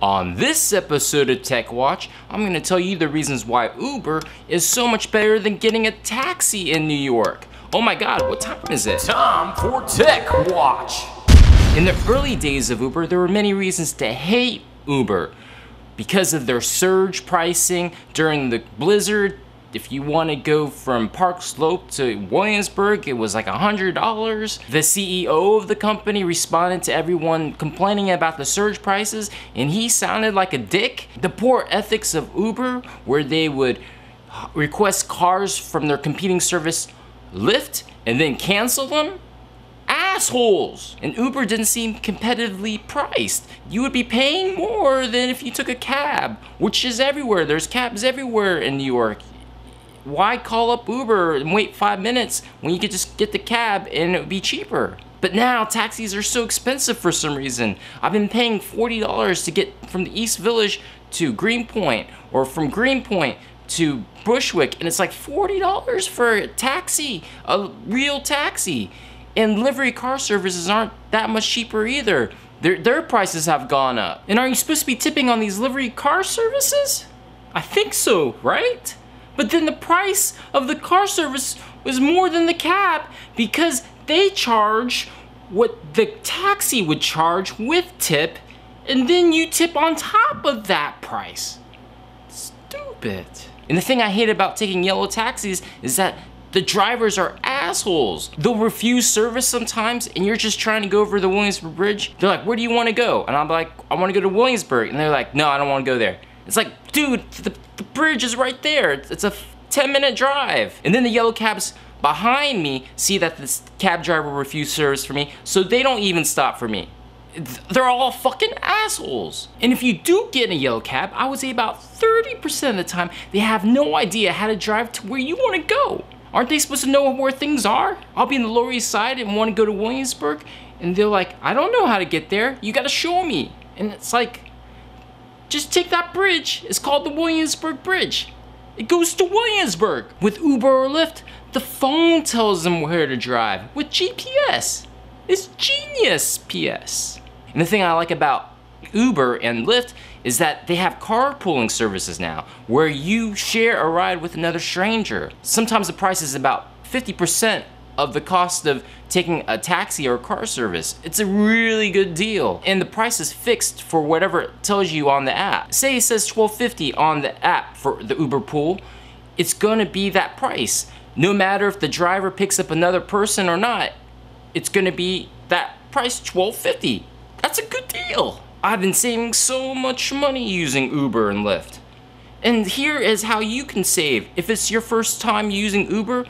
On this episode of Tech Watch, I'm going to tell you the reasons why Uber is so much better than getting a taxi in New York. Oh my god, what time is it? Time for Tech Watch! In the early days of Uber, there were many reasons to hate Uber. Because of their surge pricing during the blizzard, if you want to go from Park Slope to Williamsburg, it was like $100. The CEO of the company responded to everyone complaining about the surge prices, and he sounded like a dick. The poor ethics of Uber, where they would request cars from their competing service Lyft and then cancel them. Assholes! And Uber didn't seem competitively priced. You would be paying more than if you took a cab, which is everywhere. There's cabs everywhere in New York. Why call up Uber and wait 5 minutes when you could just get the cab and it would be cheaper? But now taxis are so expensive for some reason. I've been paying $40 to get from the East Village to Greenpoint, or from Greenpoint to Bushwick, and it's like $40 for a taxi, a real taxi. And livery car services aren't that much cheaper either. Their prices have gone up. And are you supposed to be tipping on these livery car services? I think so, right? But then the price of the car service was more than the cab because they charge what the taxi would charge with tip, and then you tip on top of that price. Stupid. And the thing I hate about taking yellow taxis is that the drivers are assholes. They'll refuse service sometimes, and you're just trying to go over the Williamsburg Bridge. They're like, where do you want to go? And I'm like, I want to go to Williamsburg. And they're like, no, I don't want to go there. It's like, dude, the bridge is right there. It's a 10-minute drive. And then the yellow cabs behind me see that this cab driver refused service for me, so they don't even stop for me. They're all fucking assholes. And if you do get in a yellow cab, I would say about 30% of the time, they have no idea how to drive to where you want to go. Aren't they supposed to know where things are? I'll be in the Lower East Side and want to go to Williamsburg, and they're like, I don't know how to get there. You gotta show me. And it's like, just take that bridge. It's called the Williamsburg Bridge. It goes to Williamsburg. With Uber or Lyft, the phone tells them where to drive with GPS. It's genius, PS. And the thing I like about Uber and Lyft is that they have carpooling services now, where you share a ride with another stranger. Sometimes the price is about 50% of the cost of taking a taxi or a car service. It's a really good deal. And the price is fixed for whatever it tells you on the app. Say it says $12.50 on the app for the Uber pool, it's gonna be that price. No matter if the driver picks up another person or not, it's gonna be that price, $12.50. That's a good deal. I've been saving so much money using Uber and Lyft. And here is how you can save. If it's your first time using Uber,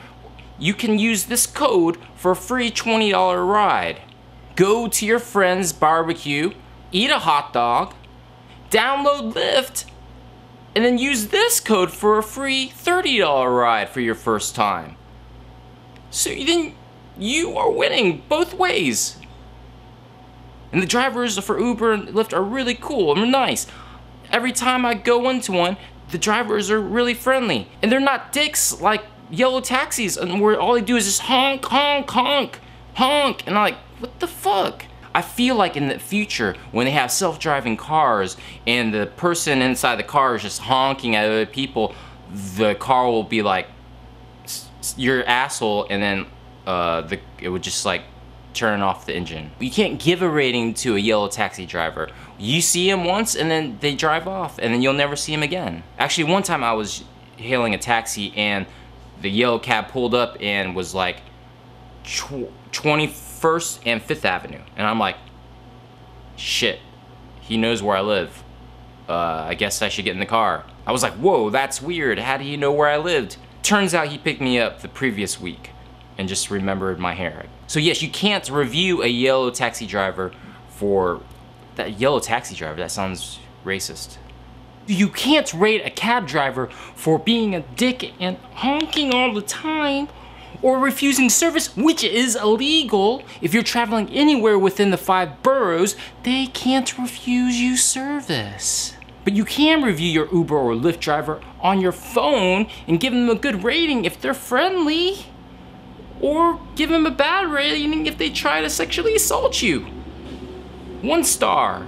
you can use this code for a free $20 ride. Go to your friend's barbecue, eat a hot dog, download Lyft, and then use this code for a free $30 ride for your first time. So then you are winning both ways. And the drivers for Uber and Lyft are really cool and nice. Every time I go into one, the drivers are really friendly. And they're not dicks like yellow taxis, and where all they do is just honk, honk, honk, honk. And I'm like, what the fuck? I feel like in the future, when they have self-driving cars and the person inside the car is just honking at other people, the car will be like, you're an asshole, and then it would just like turn off the engine. You can't give a rating to a yellow taxi driver. You see them once and then they drive off, and then you'll never see them again. Actually, one time I was hailing a taxi and the yellow cab pulled up and was like 21st and 5th Avenue. And I'm like, shit, he knows where I live. I guess I should get in the car. I was like, whoa, that's weird. How do you know where I lived? Turns out he picked me up the previous week and just remembered my hair. So yes, you can't review a yellow taxi driver for that yellow taxi driver. That sounds racist. You can't rate a cab driver for being a dick and honking all the time or refusing service, which is illegal. If you're traveling anywhere within the 5 boroughs, they can't refuse you service. But you can review your Uber or Lyft driver on your phone and give them a good rating if they're friendly, or give them a bad rating if they try to sexually assault you. 1 star.